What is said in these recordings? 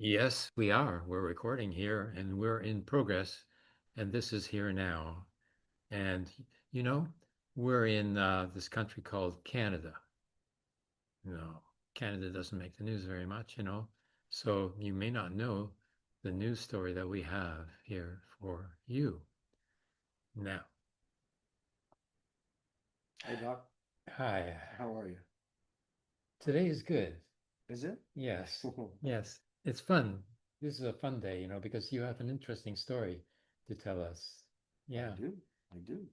Yes, we are. We're recording here and we're in progress, and this is here now. And you know, we're in this country called Canada. Canada doesn't make the news very much. So you may not know the news story that we have here for you. Now, Hey Doc, hi. how are you? Today is good. Is it? Yes, yes. It's fun. This is a fun day, because you have an interesting story to tell us. I Yeah. do. I do.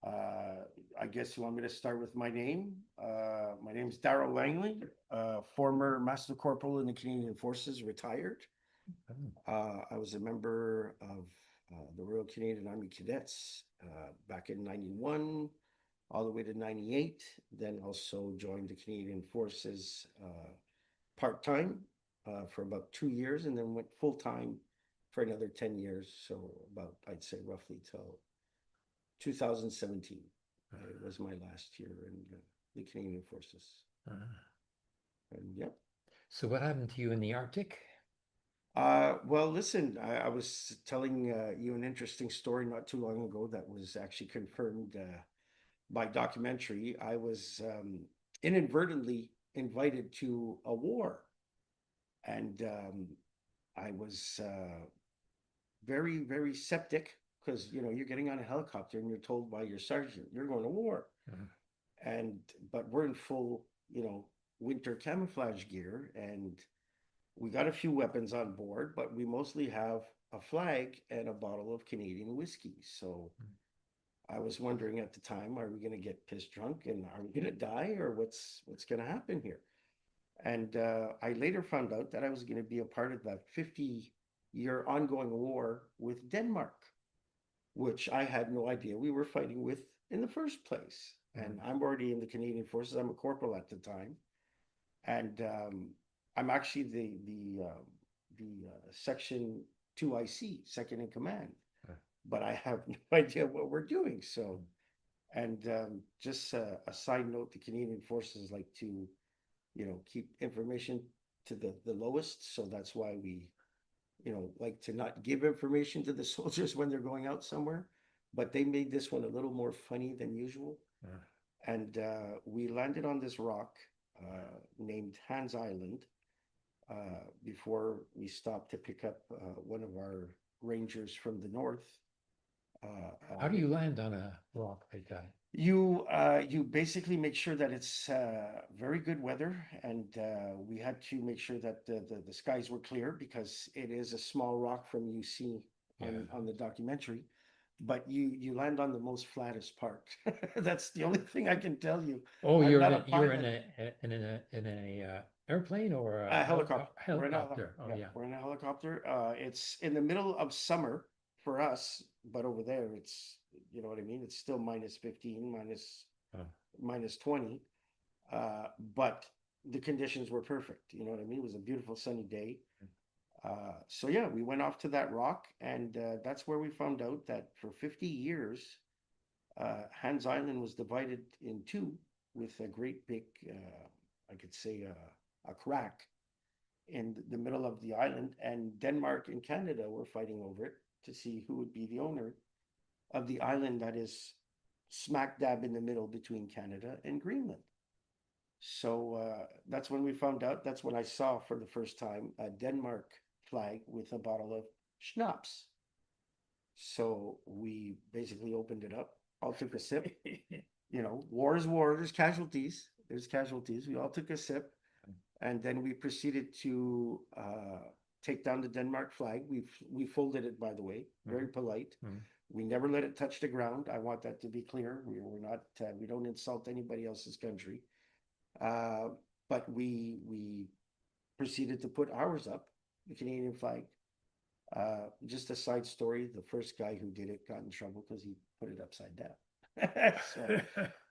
Uh, I guess you want me to start with my name. My name is Darrell Langley, former Master Corporal in the Canadian Forces, retired. Oh. I was a member of the Royal Canadian Army Cadets back in 91 all the way to 98. Then also joined the Canadian Forces part-time for about 2 years and then went full-time for another 10 years. So about, I'd say roughly till 2017. It was my last year in the Canadian Forces. Uh, And yeah. so what happened to you in the Arctic? Well, listen, I was telling you an interesting story not too long ago that was actually confirmed by documentary. I was inadvertently invited to a war, and I was very, very septic because you're getting on a helicopter and you're told by your sergeant you're going to war, Uh, and but we're in full, winter camouflage gear, and we got a few weapons on board, but we mostly have a flag and a bottle of Canadian whiskey. So I was wondering at the time, are we going to get pissed drunk and are we going to die, or what's going to happen here? And I later found out that I was going to be a part of that 50-year ongoing war with Denmark, which I had no idea we were fighting with in the first place. And I'm already in the Canadian Forces. I'm a corporal at the time, and I'm actually the Section 2 IC, second in command. uh, But I have no idea what we're doing. So, and just a side note, the Canadian Forces like to, keep information to the lowest. So that's why we like to not give information to the soldiers when they're going out somewhere. But they made this one a little more funny than usual. uh, And we landed on this rock named Hans Island before we stopped to pick up one of our rangers from the north. how do you land on a rock like that? You basically make sure that it's very good weather, and we had to make sure that the skies were clear because it is a small rock from you see Yeah. on the documentary, but you land on the most flattest part. That's the only thing I can tell you. Oh, I'm you're in not a a you're in pilot. a airplane or A a helicopter. We're in a helicopter. Oh yeah, yeah. we're in a helicopter. It's in the middle of summer for us, but over there it's you know what I mean. It's still minus 15, Oh, minus 20. But the conditions were perfect. You know what I mean? It was a beautiful sunny day. So yeah, we went off to that rock, and that's where we found out that for 50 years, Hans Island was divided in two with a great big, I could say, a crack in the middle of the island, and Denmark and Canada were fighting over it to see who would be the owner of the island that is smack dab in the middle between Canada and Greenland. So that's when we found out. That's when I saw for the first time a Denmark flag with a bottle of schnapps. So we basically opened it up, all took a sip. War is war. There's casualties. There's casualties. We all took a sip, and then we proceeded to take down the Denmark flag. We folded it, by the way, very mhm, polite. mhm. We never let it touch the ground. I want that to be clear. We're not. We don't insult anybody else's country. Uh, but we proceeded to put ours up, the Canadian flag. Just a side story: the first guy who did it got in trouble because he put it upside down.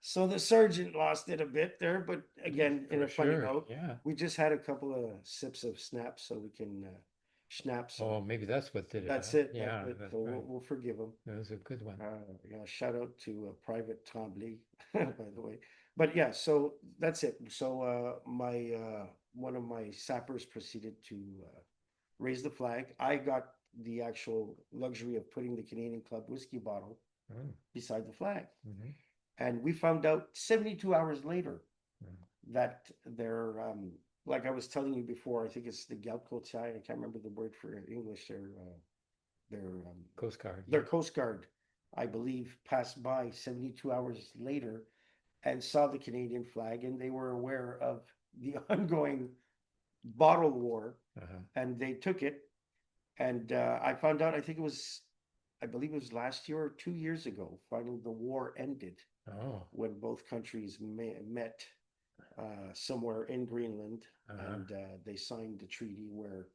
so the sergeant lost it a bit there, but again, in For a funny sure. note, Yeah. we just had a couple of sips of snaps so we can snap. So Oh, maybe that's what did it, that's huh? it. That's Yeah, it. that's So right. we'll forgive him. That was a good one. Yeah, shout out to Private Tremblay, by the way. But yeah, so that's it. So my one of my sappers proceeded to raise the flag. I got the actual luxury of putting the Canadian Club whiskey bottle Oh, beside the flag. mhm, And we found out 72 hours later mhm. that they're, like I was telling you before, I think it's the Galcotai, I can't remember the word for English, their, um, Coast Guard, their yeah. Coast Guard, I believe, passed by 72 hours later and saw the Canadian flag, and they were aware of the ongoing bottle war, Uh-huh. and they took it. And I found out, I think it was, I believe it was last year or 2 years ago, finally the war ended Oh, when both countries met somewhere in Greenland, uh-huh. and they signed the treaty where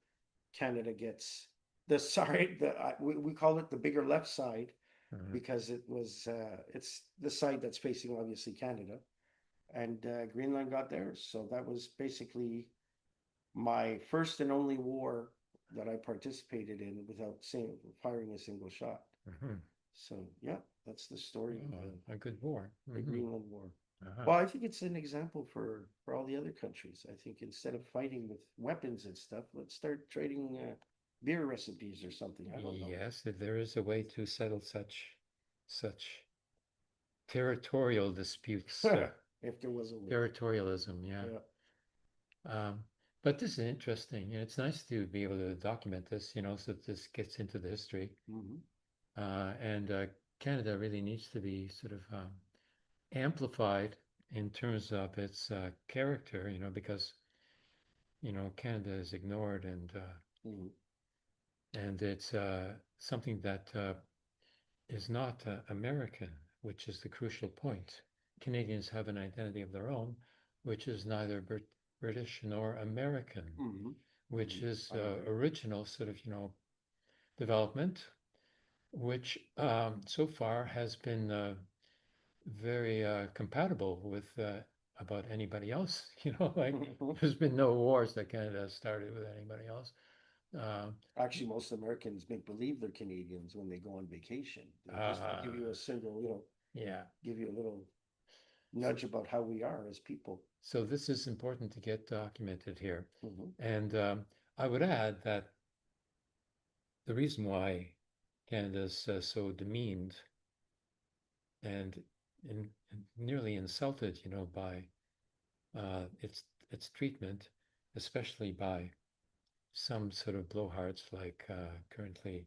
Canada gets the side, we call it the bigger left side Uh-huh. because it's the side that's facing obviously Canada, and Greenland got theirs. So that was basically my first and only war that I participated in without firing a single shot. Uh-huh. So yeah, that's the story of Oh, a good war. the Hmm. Greenland War. Uh-huh. Well, I think it's an example for all the other countries. I think instead of fighting with weapons and stuff, let's start trading beer recipes or something. I don't know. Yes, if there is a way to settle such territorial disputes, If there was a way. territorialism, yeah. Yeah. Um, but this is interesting, and it's nice to be able to document this, so that this gets into the history. Hmm. And Canada really needs to be sort of amplified in terms of its character, because Canada is ignored, Hmm. and it's something that is not American, which is the crucial point. Canadians have an identity of their own, which is neither British nor American, Hmm. which is I agree. original sort of development, which so far has been very compatible with about anybody else. Like there's been no wars that Canada has started with anybody else. Uh, Actually, most Americans make believe they're Canadians when they go on vacation. They just to uh, give you a single, yeah. give you a little So, nudge about how we are as people. so this is important to get documented here. Hmm. And I would add that the reason why Canada is so demeaned and, and nearly insulted, by its treatment, especially by some sort of blowhards like currently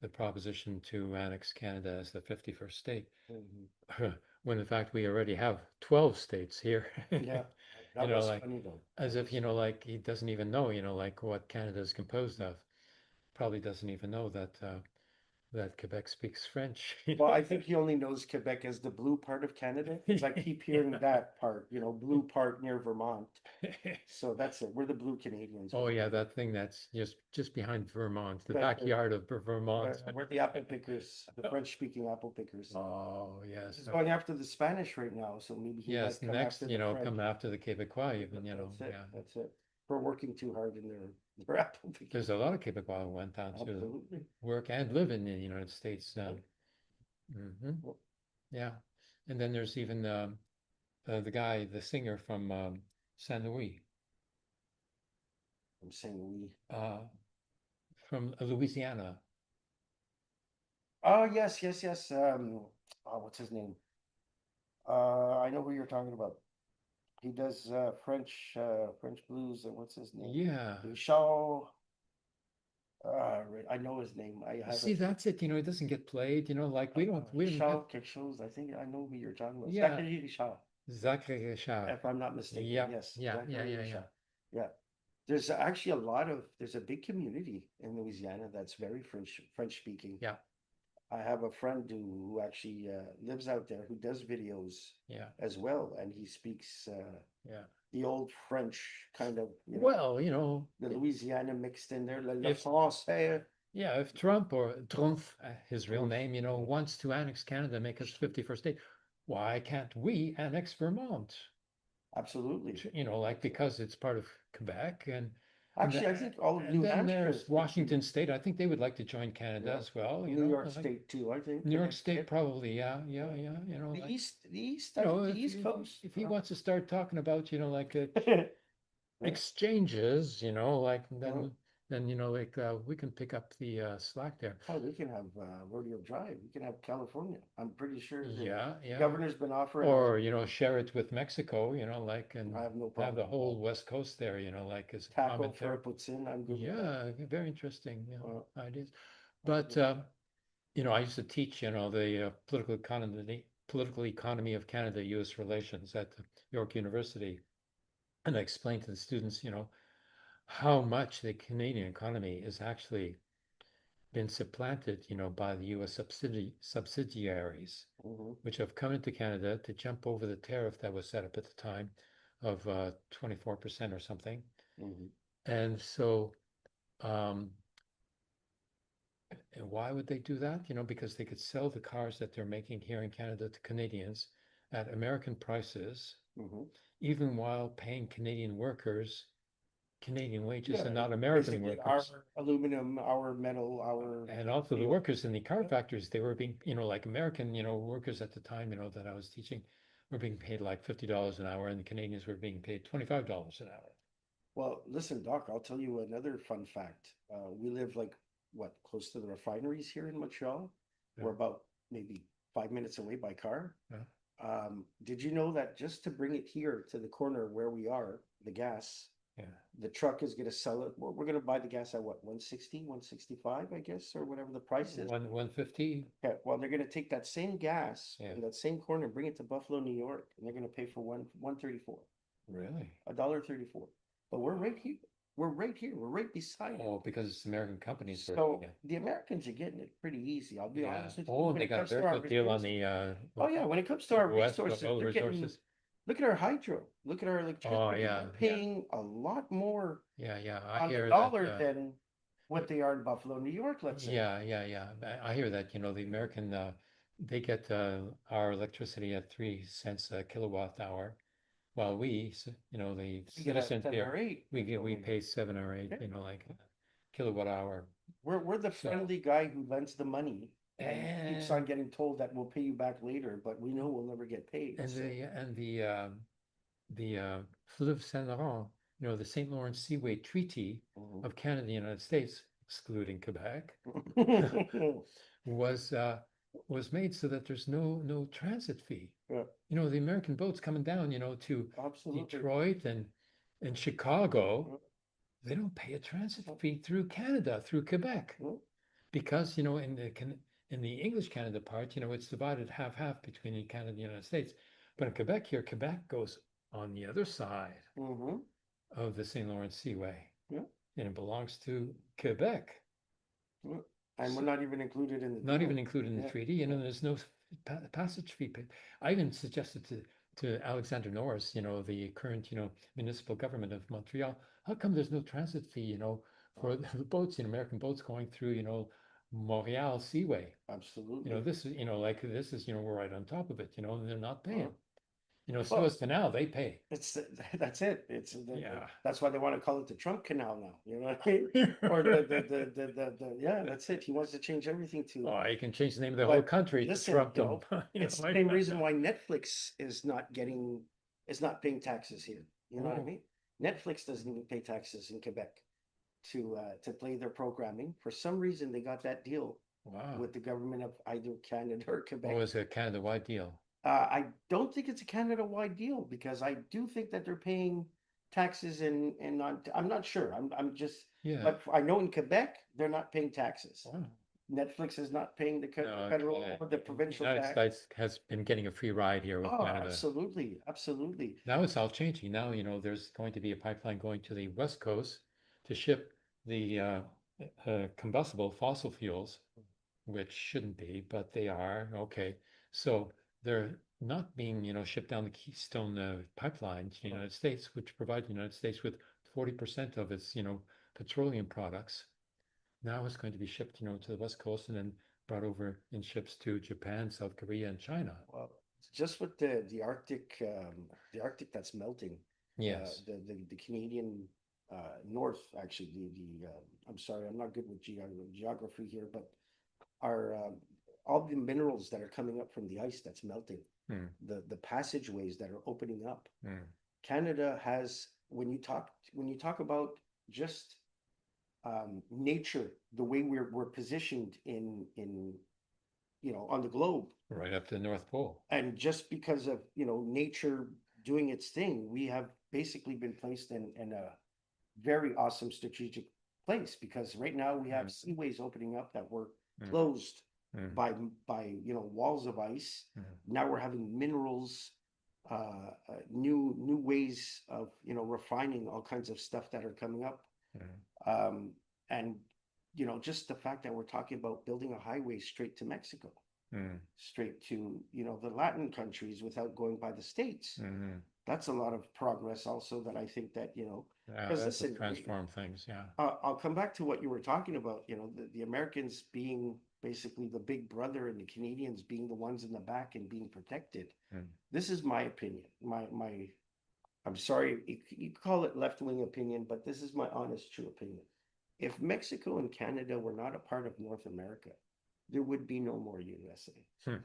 the proposition to annex Canada as the 51st state, Hmm. when in fact we already have 12 states here. Yeah, that was Like funny though. as That if, was like he doesn't even know, like what Canada is composed of. Probably doesn't even know that Quebec speaks French, Well, I think he only knows Quebec as the blue part of Canada because I keep hearing Yeah. that part, blue part near Vermont. So that's it. We're the blue Canadians Oh over yeah, here. that thing that's just behind Vermont, the That's it. backyard of Vermont. We're the apple pickers, the French-speaking apple pickers. Oh yes. He's going after the Spanish right now, so maybe he might Yes, come next, after the French. come after the Quebecois even, That's it. yeah. That's it. For working too hard in their apple picking. There's a lot of Quebecois who went down to Absolutely. work and live in the United States. Mhm. Well, Yeah. And then there's even the guy, the singer from Saint Louis, I'm saying we. uh, from Louisiana. Oh yes, yes, yes. Oh, what's his name? I know who you're talking about. He does French blues, and what's his name? Yeah. Shaw. I know his name. I have See, it. that's it. It doesn't get played, like we don't have, Shaw quelque chose. I think I know who you're talking about. yeah, Zachary Shaw, Zachary Richard. if I'm not mistaken. Yep. Yes, Yeah, yeah, Zachary yeah, yeah. Shaw. Yeah. There's actually there's a big community in Louisiana that's very French speaking. Yeah, I have a friend who actually lives out there who does videos yeah, as well, and he speaks yeah. the old French kind of, Well, the Louisiana mixed in there, le if français. yeah, if Trump or Trump, his real Trump. name, wants to annex Canada, make us 51st state, why can't we annex Vermont? Absolutely. Like Absolutely. because it's part of Quebec and, Actually, I think all of and New then Hampshire there's is pretty, Washington State. I think they would like to join Canada yeah. as well, New York like State too, I think. New York State Connecticut. probably, yeah, yeah, Yeah. yeah, The like East, I think the East Coast. if he wants to start talking about, like Yeah. exchanges, like Yeah. then we can pick up the slack there. Oh, we can have Rodeo Drive. We can have California. I'm pretty sure Yeah, the yeah. governor's been offering us. Or, share it with Mexico, I and have no have problem the with that. whole West Coast there, as a Taco common for territory. puts in. I'm good with that. Yeah, very interesting, Uh, ideas. I'm But good. I used to teach, the political economy of Canada-US relations at York University, and I explained to the students, how much the Canadian economy has actually been supplanted, by the US subsidiaries, Hmm. which have come into Canada to jump over the tariff that was set up at the time of 24% or something. Hmm. And so, um, and why would they do that? Because they could sell the cars that they're making here in Canada to Canadians at American prices, Hmm. even while paying Canadian workers Canadian wages Yeah, and not American basically our workers. aluminum, our metal, our And also the steel. workers in the car Yeah. factories, they were being, like American, workers at the time, that I was teaching were being paid like $50 an hour, and the Canadians were being paid $25 an hour. Well, listen, Doc, I'll tell you another fun fact. We live like what, close to the refineries here in Montreal. Yeah, We're about maybe 5 minutes away by car. yeah. Did you know that just to bring it here to the corner where we are, the gas, Yeah. the truck is going to sell it. We're going to buy the gas at what, 160, 165, I guess, or whatever the price is. 150. Yeah, well, they're going to take that same gas Yeah. in that same corner and bring it to Buffalo, New York, and they're going to pay for 134, Really? $1.34. But we're right here. We're right here. We're right beside it. Oh, because it's American companies working So it. the Americans are getting it pretty easy. I'll be Yeah. honest with you. Oh, and When they it got a comes to very our good deal on resources, the oh yeah, when it comes to our West resources, oil they're getting. resources. Look at our hydro. Look at our Oh, electricity. yeah, They're yeah, paying a lot more yeah, yeah. I on the hear that. dollar than what they are in Buffalo, New York, let's say. Yeah, yeah, yeah. I hear that, the American they get our electricity at 3 cents a kilowatt hour, while the We get a citizens seven here, or eight we over here. pay 7 or 8, Yeah. like kilowatt hour. We're the So friendly guy who lends the money and keeps on and getting told that we'll pay you back later, but we know we'll never get paid. and So, the Fleuve Saint Laurent, the St. Lawrence Seaway Treaty mhm. of Canada and the United States, excluding Quebec, was uh, was made so that there's no transit fee. Yeah, The American boats coming down, to absolutely. Detroit and Chicago, Yeah, they don't pay a transit fee through Canada, through Quebec, yeah. because in the English Canada part, it's divided half half between Canada and the United States. But in Quebec here, Quebec goes on the other side Hmm. of the St. Lawrence Seaway, Yeah, and it belongs to Quebec. yeah. And we're So, not even included in the not even deal. included in the Yeah, treaty. yeah. There's no passage fee paid. I even suggested to Alexander Norris, the current, municipal government of Montreal, how come there's no transit fee, for the boats, American boats going through, Montreal Seaway. Absolutely. This is, we're right on top of it, and they're not Uh, paying. well, Suez Canal, they pay. it's that's it. Yeah. That's why they want to call it the Trump Canal now. You know what I mean? Or yeah, that's it. He wants to change everything to. Oh, you can change the name of the whole But country to listen, Trumpdom, it's the like same that. reason why Netflix is not paying taxes here. You know what I Oh, mean? Netflix doesn't even pay taxes in Quebec to play their programming. For some reason, they got that deal wow. with the government of either Canada or What Quebec. was a Canada-wide deal? I don't think it's a Canada-wide deal because I do think that they're paying taxes in not. I'm not sure. I'm just, Yeah. but I know in Quebec they're not paying taxes. Wow. Netflix is not paying the federal Okay. or the The provincial United tax. States has been getting a free ride here with Oh, Canada. absolutely, absolutely. Now it's all changing. Now, there's going to be a pipeline going to the West Coast to ship the combustible fossil fuels, which shouldn't be, but they are. Okay. So they're not being, shipped down the Keystone pipeline to the Oh, United States, which provide the United States with 40% of its, petroleum products. Now it's going to be shipped, to the West Coast and then brought over in ships to Japan, South Korea, and China. well, just with the Arctic that's melting, Yes. the Canadian North actually I'm sorry, I'm not good with geography here, but are all the minerals that are coming up from the ice that's melting, Hmm. the passageways that are opening up. Hmm. Canada has when you talk about just nature, the way we're positioned in on the globe, Right up to the North Pole. and just because of nature doing its thing, we have basically been placed in a very awesome strategic place, because right now we have Mm, seaways opening up that were mm, closed mm, by walls of ice. mm, Now we're having minerals, new ways of refining all kinds of stuff that are coming up, mm, um, and just the fact that we're talking about building a highway straight to Mexico, mm, straight to the Latin countries without going by the States. mm. That's a lot of progress also, that I think that Yeah, because that would listen, transform things. Yeah. I'll come back to what you were talking about, the Americans being basically the big brother and the Canadians being the ones in the back and being protected. Mm, This is my opinion. My I'm sorry, you call it left-wing opinion, but this is my honest, true opinion. If Mexico and Canada were not a part of North America, there would be no more USA. mm,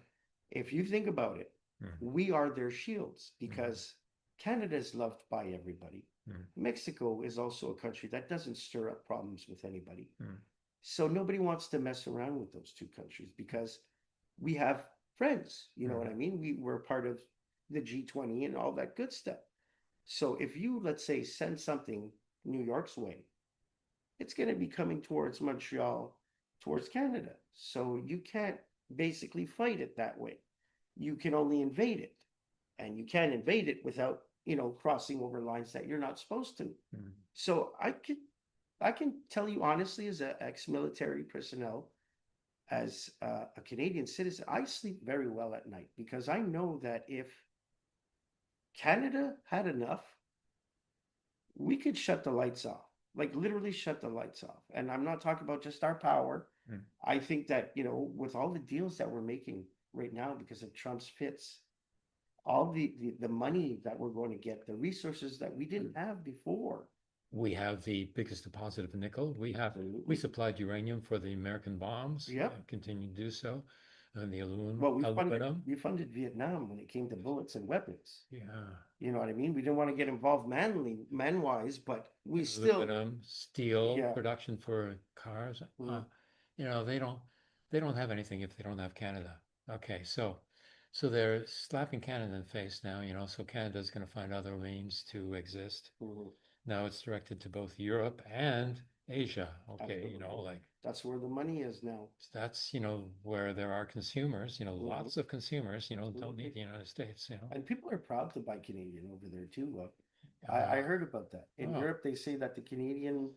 If you think about it, mm, we are their shields, mm, because Canada is loved by everybody. mm, Mexico is also a country that doesn't stir up problems with anybody. mm, So nobody wants to mess around with those two countries, because we have friends. You know what mm. I mean? We were part of the G20 and all that good stuff. So if you, let's say, send something New York's way, it's going to be coming towards Montreal, towards Canada. So you can't basically fight it that way. You can only invade it. And you can't invade it without, crossing over lines that you're not supposed to. Mm. So I can tell you honestly, as an ex-military personnel, as a Canadian citizen, I sleep very well at night, because I know that if Canada had enough, we could shut the lights off, like literally shut the lights off. And I'm not talking about just our power. Mm. I think that, with all the deals that we're making right now because of Trump's fits, all the money that we're going to get, the resources that we didn't have before. We have the biggest deposit of nickel. We Absolutely. supplied uranium for the American bombs, Yep. continue to do so, and the Well, we funded aluminum. we funded Vietnam when it came to bullets and weapons. Yeah. You know what I mean? We didn't want to get involved man-wise, but we still, Aluminum, steel yeah. production for cars. Mhm. They don't have anything if they don't have Canada. Okay, so they're slapping Canada in the face now, so Canada's going to find other means to exist. Mhm. Now it's directed to both Europe and Asia. Okay, Absolutely. like That's where the money is now. that's, where there are consumers, Mhm. lots of consumers, don't need Absolutely. the United States. And people are proud to buy Canadian over there too. I Uh, heard about that. In oh, Europe, they say that the Canadian,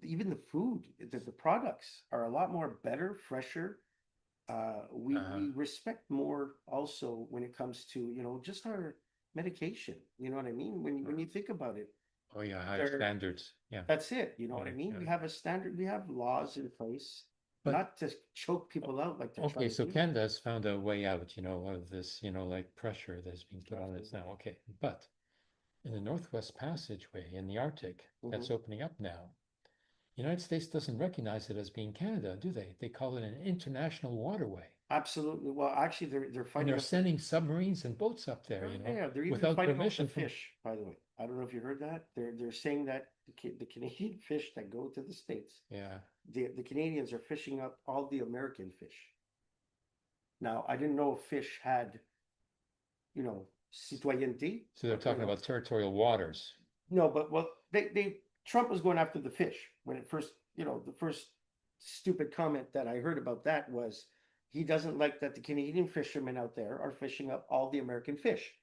even the food, the products are a lot more better, fresher. uh, We respect more also when it comes to just our medication. You know what I mean? When you think about it, oh yeah, higher there standards. Yeah, that's it. You know what I yeah, mean? yeah. We have a standard. We have laws in place, But not to choke people out like they're okay, trying to so do. Canada has found a way out, of this, like pressure that's being put on it Absolutely. now. Okay, but in the Northwest Passageway in the Arctic, Hmm. that's opening up now. The United States doesn't recognize it as being Canada, do they? They call it an international waterway. Absolutely. Well, actually, they're And fighting they're up. sending submarines and boats up there, Yeah, yeah, yeah. They're even without fighting over the permission from. fish. By the way, I don't know if you heard that. They're saying that the Canadian fish that go to the States, Yeah. the Canadians are fishing up all the American fish. Now, I didn't know if fish had citoyenneté, So they're but talking about territorial waters. no, but well, they Trump was going after the fish when it first, the first stupid comment that I heard about that was he doesn't like that the Canadian fishermen out there are fishing up all the American fish.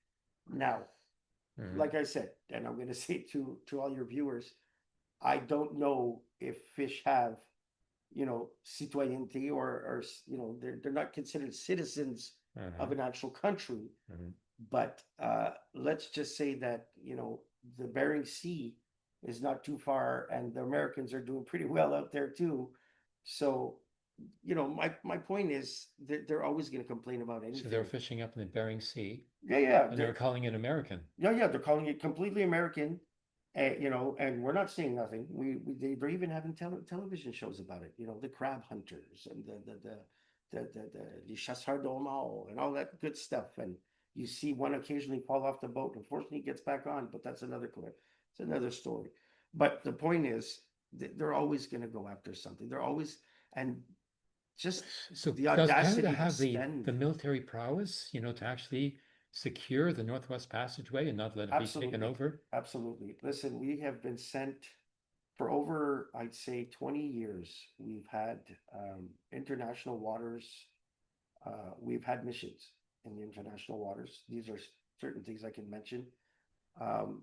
Now, Hmm. like I said, and I'm going to say to all your viewers, I don't know if fish have, citoyenneté, or they're not considered citizens of Hmm. an actual country. Hmm. But let's just say that the Bering Sea is not too far, and the Americans are doing pretty well out there too. So my point is that they're always going to complain about So they're anything. fishing up in the Bering Sea, Yeah, yeah, and they're calling it American. yeah. They're calling it completely American, and we're not saying nothing. They're even having television shows about it. The crab hunters and the chasseurs d'homard and all that good stuff. And you see one occasionally fall off the boat. Unfortunately, he gets back on, but that's another clip. it's another story. But the point is, they're always going to go after something. They're always, and just So the does Canada audacity to have spend. the military prowess, to actually secure the Northwest Passageway and not let it be taken Absolutely, over? absolutely. Listen, we have been sent for over, I'd say, 20 years. We've had international waters. We've had missions in the international waters. These are certain things I can mention. Um,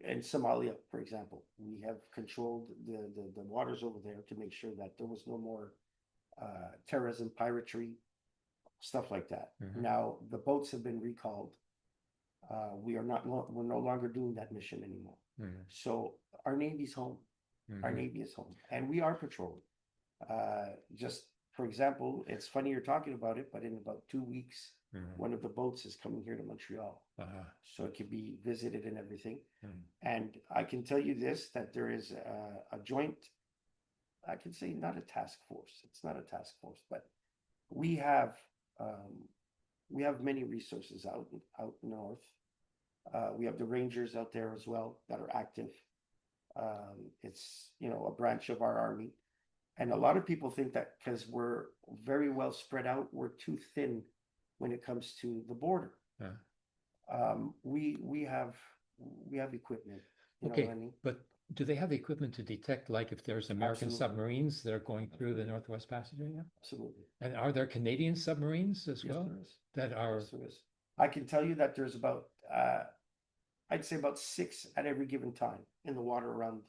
in Somalia, for example, we have controlled the waters over there to make sure that there was no more terrorism, piratery, stuff like that. Hmm. Now the boats have been recalled. We are not. We're no longer doing that mission anymore. Hmm. So our Navy's home. Our Hmm. Navy is home, and we are patrolling. Just for example, it's funny you're talking about it, but in about 2 weeks, Hmm. one of the boats is coming here to Montreal, Uh, so it can be visited and everything. hmm. And I can tell you this, that there is a joint, I can say not a task force. It's not a task force, but we have um, we have many resources out north. We have the Rangers out there as well that are active. It's a branch of our army, and a lot of people think that because we're very well spread out, we're too thin when it comes to the border. uh. We have equipment. You know what I Okay, mean? but do they have the equipment to detect, like, if there's American Absolutely, submarines that are going through the absolutely, Northwest Passageway? Yeah? absolutely. And are there Canadian submarines as Yes, well there is. that Yes, are? there is. I can tell you that there's about I'd say about six at every given time in the water around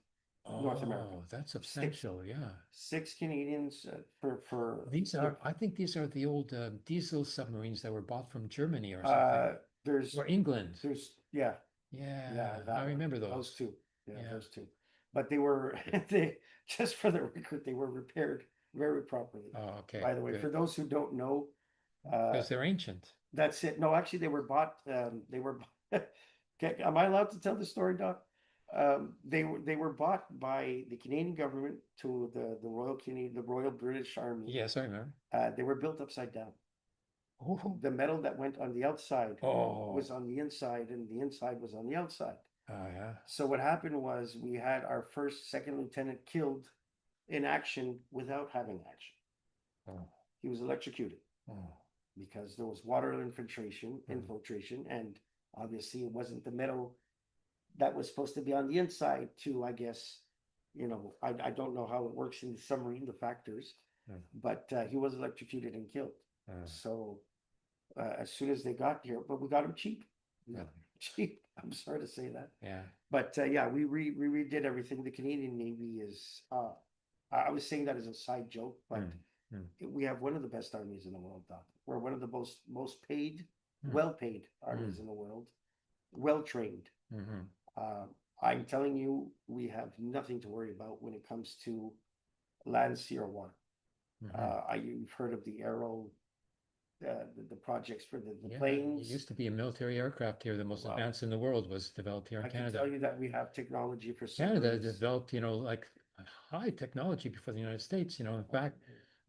North America. Oh, that's Six, substantial. Yeah. six Canadians for These are, I think these are the old diesel submarines that were bought from Germany or something, uh, there's or England. yeah, Yeah, yeah, I that one, remember those those. two, yeah, Yeah. those two. But they were they just for the record, they were repaired very properly. Oh, okay, By the way, for good. those who don't know, uh, Because they're ancient. that's it. No, actually, they were bought. They were. Okay, am I allowed to tell the story, Doc? They were bought by the Canadian government to the Royal British Army. Yes, I remember. They were built upside down. Oh, The metal that went on the outside was oh, on the inside, and the inside was on the outside. yeah. So what happened was we had our first second lieutenant killed in action without having action. Oh, He was electrocuted oh. because there was water infiltration, Hmm. and obviously it wasn't the metal that was supposed to be on the inside to, I guess, I don't know how it works in the submarine, the factors, Hmm. but he was electrocuted and killed. Hmm. So as soon as they got here, but we got him cheap. We got Really? him cheap. I'm sorry to say that. Yeah. But yeah, we redid everything. The Canadian Navy is, I was saying that as a side joke, but Hmm. Hmm. we have one of the best armies in the world, Doc. We're one of the most paid, Hmm. well paid Hmm. armies in the world, well trained. Hmm. Uh, I'm telling you, we have nothing to worry about when it comes to land, sea, or water. Hmm. You've heard of the Aero, the projects for the Yeah, it planes. used to be a military aircraft here. The most Well, advanced in the world was developed here in I can tell Canada. you that we have technology for Canada submarines. developed, like high technology before the United States. In fact,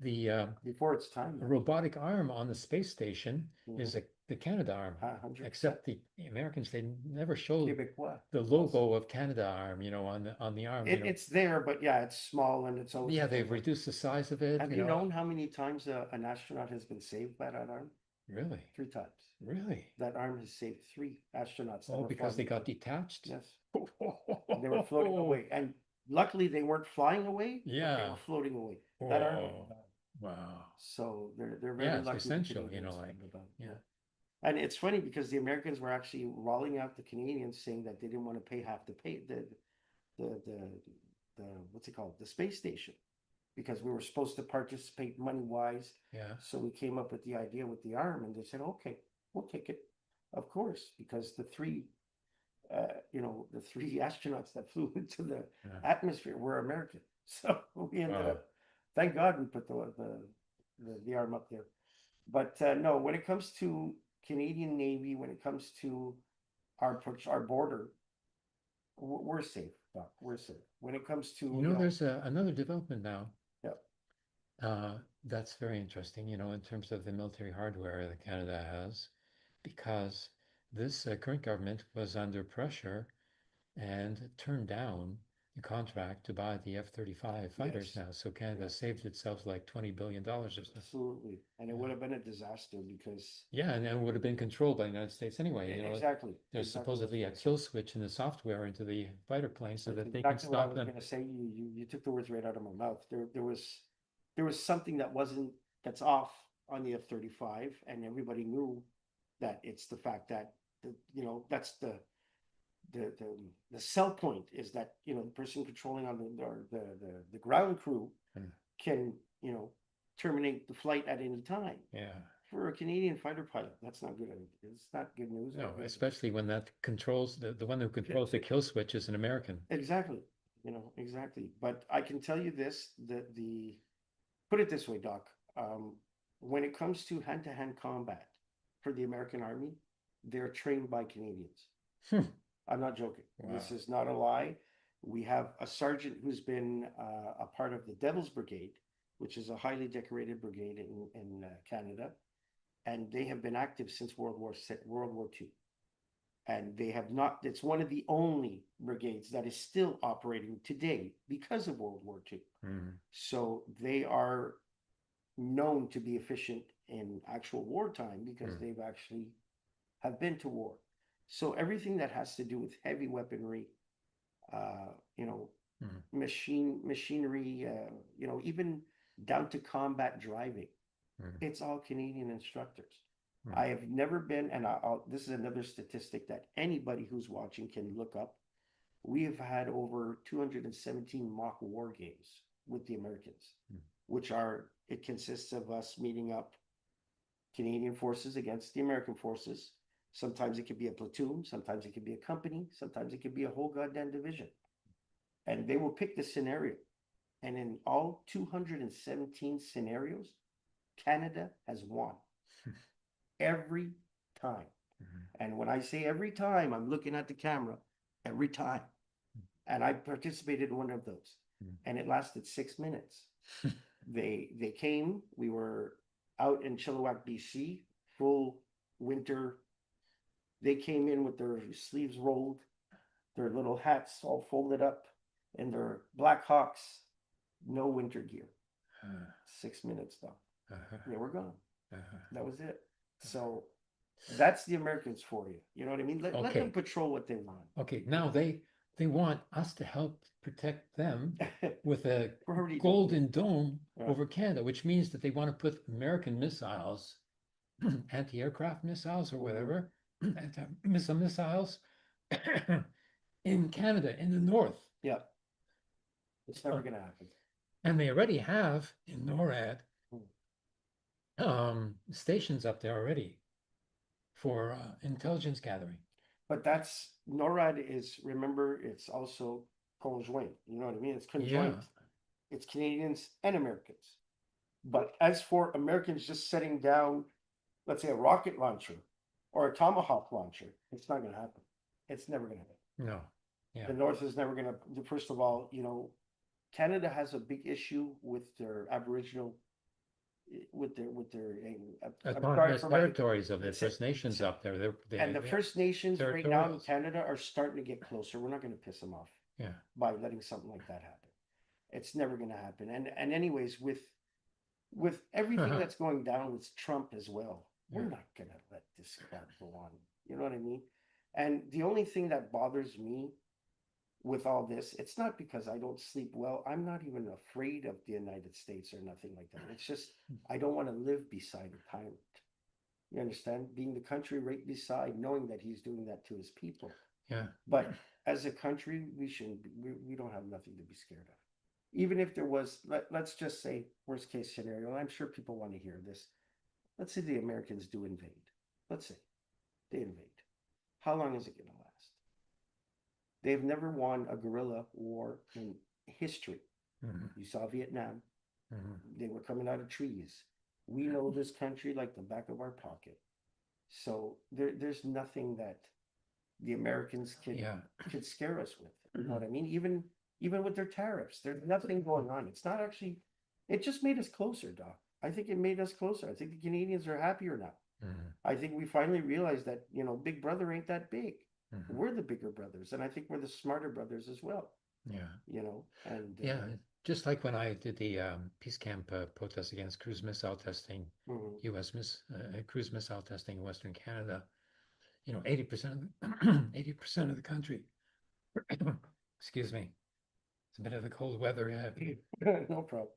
the Before its time, man. robotic arm on the space station is Mm-hmm. the Canada arm, 100%. except the Americans, they never showed Quebecois. the Yes. logo of Canada arm, on the arm, It's there, but yeah, it's small and it's always Yeah, been they've there. reduced the size of it, Have you known how many times an astronaut has been saved by that arm? Really? 3 times. Really? That arm has saved 3 astronauts that Oh, were because flying they with got them. detached? Yes. They were floating away. And luckily they weren't flying away, but they Yeah. were floating away. That arm. Oh, wow. So they're Yeah, very it's lucky, the essential, Canadians, like, about yeah. yeah. And it's funny because the Americans were actually rolling out the Canadians saying that they didn't want to pay half the pay the the the what's it called, the space station, because we were supposed to participate money wise. Yeah. So we came up with the idea with the arm, and they said, okay, we'll take it, of course, because the three astronauts that flew into the Yeah. atmosphere were American. So we ended Wow. up, thank God we put the arm up there. But no, when it comes to Canadian Navy, when it comes to our border, we're safe, Doc. We're safe. When it comes to, There's another development now. yeah, That's very interesting, in terms of the military hardware that Canada has, because this current government was under pressure and turned down the contract to buy the F-35 fighters Yes. now. So Canada Yes. saved itself like $20 billion or so. Absolutely. And it Yeah. would have been a disaster because Yeah, and it would have been controlled by the United States anyway. exactly, There's exactly what I was supposedly a going to say. kill switch in the software into the fighter plane so That's that they can exactly what I stop was them. going to say. You took the words right out of my mouth. There was something that wasn't that's off on the F-35, and everybody knew that it's the fact that that's the the sell point is that the person controlling on the ground crew Mm. can terminate the flight at any time. Yeah. For a Canadian fighter pilot, that's not good. It's not good news. No, Not good. especially when that controls the one who controls the kill switch is an American. Exactly. Exactly. But I can tell you this, the put it this way, Doc. Um, when it comes to hand-to-hand combat for the American Army, they're trained by Canadians. Hmm. I'm not joking. Wow. This is not a lie. We have a sergeant who's been a part of the Devil's Brigade, which is a highly decorated brigade in Canada, and they have been active since World War II. And they have not, it's one of the only brigades that is still operating today because of World War II. Mm. So they are known to be efficient in actual wartime because Mm. they've actually have been to war. So everything that has to do with heavy weaponry, uh, you know, Mm. machinery, even down to combat driving, Mm. it's all Canadian instructors. Mm. I have never been, and this is another statistic that anybody who's watching can look up. We have had over 217 mock war games with the Americans, Mm. it consists of us meeting up Canadian forces against the American forces. Sometimes it could be a platoon, sometimes it could be a company, sometimes it could be a whole goddamn division. And they will pick the scenario. And in all 217 scenarios, Canada has won every time. Mm. And when I say every time, I'm looking at the camera every time. And I participated in one of those. Mm. And it lasted 6 minutes. They came, we were out in Chilliwack, BC, full winter. They came in with their sleeves rolled, their little hats all folded up, and their Black Hawks, no winter gear. 6 minutes though. Uh-huh. They were gone. Uh-huh. That was it. So that's the Americans for you. You know what I mean? Let them Okay. patrol what they want. Okay. Now they want us to help protect them with a We're already doing it. golden dome Yeah. over Canada, which means that they want to put American missiles, anti-aircraft missiles or whatever, anti-missile missiles in Canada, in the north. Yeah. It's never going to happen. And they already have in NORAD stations up there already for intelligence gathering. But that's NORAD is, remember, it's also conjoint. You know what I mean? It's conjoint. Yeah. It's Canadians and Americans. But as for Americans just setting down, let's say, a rocket launcher or a Tomahawk launcher, it's not going to happen. It's never going to happen. No. Yeah. The North is never going to, first of all, Canada has a big issue with their Aboriginal, with their autonomous territories of the First Nations up there. And the First Nations right now in territorials. Canada are starting to get closer. We're not going to piss them off Yeah. by letting something like that happen. It's never going to happen. And anyways, with everything that's going down with Trump as well, we're not going to let this crap go on. You know what I mean? And the only thing that bothers me with all this, it's not because I don't sleep well. I'm not even afraid of the United States or nothing like that. It's just I don't want to live beside a tyrant. You understand? Being the country right beside, knowing that he's doing that to his people. Yeah. But as a country, we shouldn't be, we don't have nothing to be scared of. Even if there was, let's just say, worst case scenario, and I'm sure people want to hear this. Let's say the Americans do invade. Let's say they invade. How long is it going to last? They've never won a guerrilla war in history. Mm-hmm. You saw Vietnam. Mm-hmm. They were coming out of trees. We know this country like the back of our pocket. So there's nothing that the Americans could scare us with. You know what I mean? Even with their tariffs, there's nothing going on. It's not actually, it just made us closer, Doc. I think it made us closer. I think the Canadians are happier now. Mm-hmm. I think we finally realized that, Big Brother ain't that big. Hmm. We're the bigger brothers, and I think we're the smarter brothers as well. Yeah. You know, and Yeah. Just like when I did the peace camp protest against cruise missile testing, mhm. cruise missile testing in Western Canada, 80% of the 80% of the country, excuse me, it's a bit of the cold weather. No problem.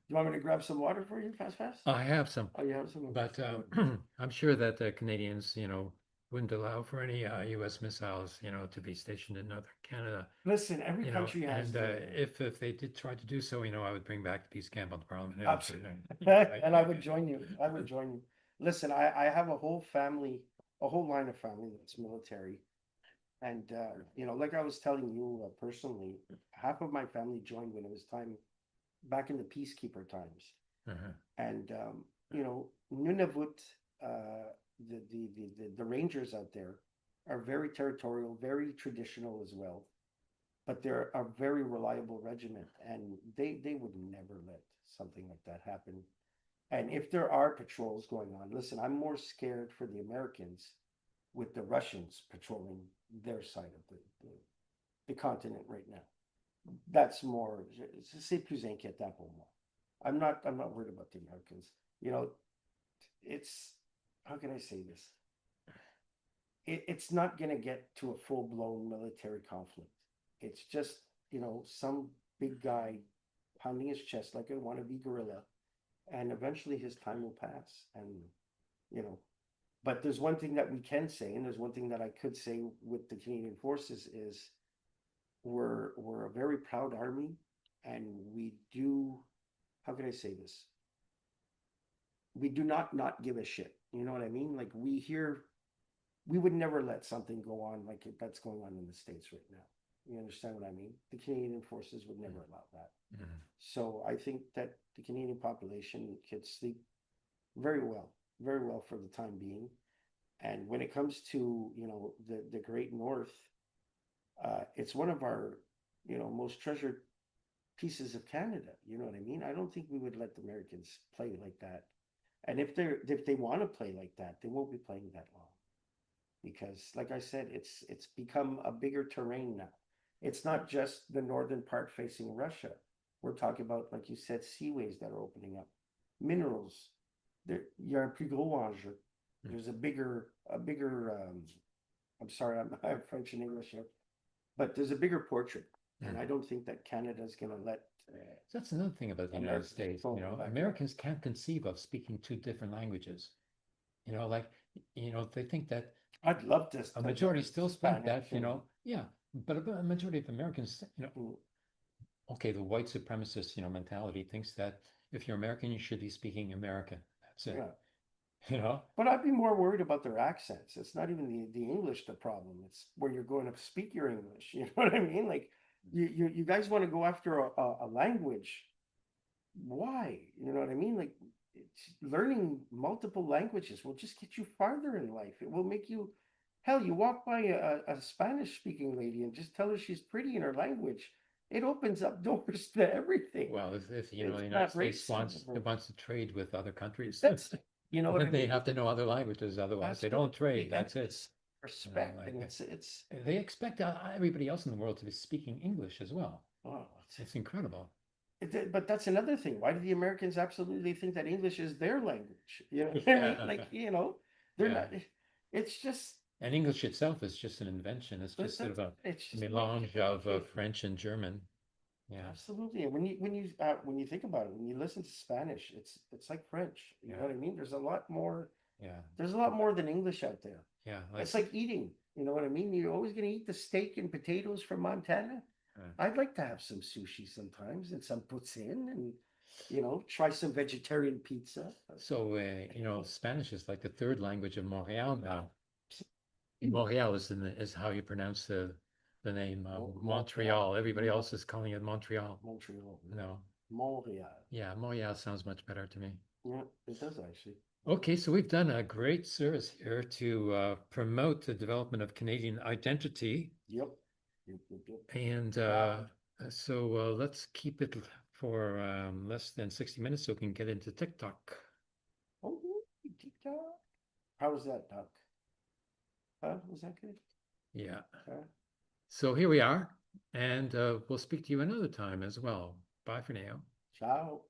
You want me to grab some water for you, fast, fast? I have some, Oh, you have some? Okay. but All right. I'm sure that the Canadians, wouldn't allow for any U.S. missiles, to be stationed in northern Canada. Listen, every country has And their if they did try to do so, I would bring back the peace camp on the Parliament Hill. ups, I- and I would join you. I would join you. Listen, I have a whole family, a whole line of family that's military. And like I was telling you personally, half of my family joined when it was time back in the peacekeeper times. uh-huh. And Nunavut, the Rangers out there are very territorial, very traditional as well, but they're a very reliable regiment, and they would never let something like that happen. And if there are patrols going on, listen, I'm more scared for the Americans with the Russians patrolling their side of the continent right now. That's more, c'est plus inquiétant pour moi. I'm not worried about the Americans. You know, it's how can I say this? It's not going to get to a full blown military conflict. It's just some big guy pounding his chest like a wannabe gorilla, and eventually his time will pass. And you know, but there's one thing that we can say, and there's one thing that I could say with the Canadian Forces is we're a very proud army, and we do. How can I say this? We do not give a shit. You know what I mean? Like we would never let something go on like that's going on in the States right now. You understand what I mean? The Canadian Forces would never allow that. Mhm. So I think that the Canadian population could sleep very well for the time being. And when it comes to the Great North, it's one of our most treasured pieces of Canada. You know what I mean? I don't think we would let the Americans play like that. And if they want to play like that, they won't be playing that long because, like I said, it's become a bigger terrain now. It's not just the northern part facing Russia. We're talking about, like you said, seaways that are opening up, minerals. There, il y a un plus gros enjeu. There's a bigger. I'm sorry, I'm French and English here, but there's a bigger portrait, and Mm. I don't think that Canada's going to let So that's another thing about the United America States. pull back up. Americans can't conceive of speaking two different languages. Like, they think that I'd love to a study majority still think Spanish that, and yeah, but a majority of Americans, mm, okay, the white supremacist, mentality thinks that if you're American, you should be speaking American. That's it, yeah. you know? But I'd be more worried about their accents. It's not even the English the problem. It's where you're going to speak your English. You know what I mean? Like you guys want to go after a language. Why? You know what I mean? Like learning multiple languages will just get you farther in life. It will make you hell, you walk by a Spanish speaking lady and just tell her she's pretty in her language. It opens up doors to everything. Well, if It's the United not States racism. wants to trade with other countries, That's you know what I then they mean? have to know other languages. Otherwise, they don't Absolutely. trade. And That's it. it's respect and it's They expect everybody else in the world to be speaking English as well. oh It's incredible. but that's another thing. Why do the Americans absolutely think that English is their language? You know what I mean? Yeah, Like, they're yeah. not it's just And English itself is just an invention. It's just sort that's of a it's just way too melange of complicated. French and German. Yeah, Absolutely. And when you think about it, when you listen to Spanish, it's like French. You know yeah, what I mean? yeah, There's a lot more than English out there. yeah. It's like eating. You know what I mean? You're always gonna eat the steak and potatoes from Montana. Uh, I'd like to have some sushi sometimes and some poutine and try some vegetarian pizza. so, Spanish is like the third language of Montreal now. Montreal is how you pronounce the name Montreal, Montreal. Everybody else is calling it Montreal. Montreal, No, Montreal. yeah, Montreal sounds much better to me. Yeah, it does actually. Okay, so we've done a great service here to promote the development of Canadian identity. Yep. Yep, yep, yep. And Proud. so let's keep it for less than 60 minutes so we can get into TikTok. Oh, TikTok. How was that, Doc? Huh? Was that good? Yeah. Uh, So here we are, and we'll speak to you another time as well. Bye for now. ciao.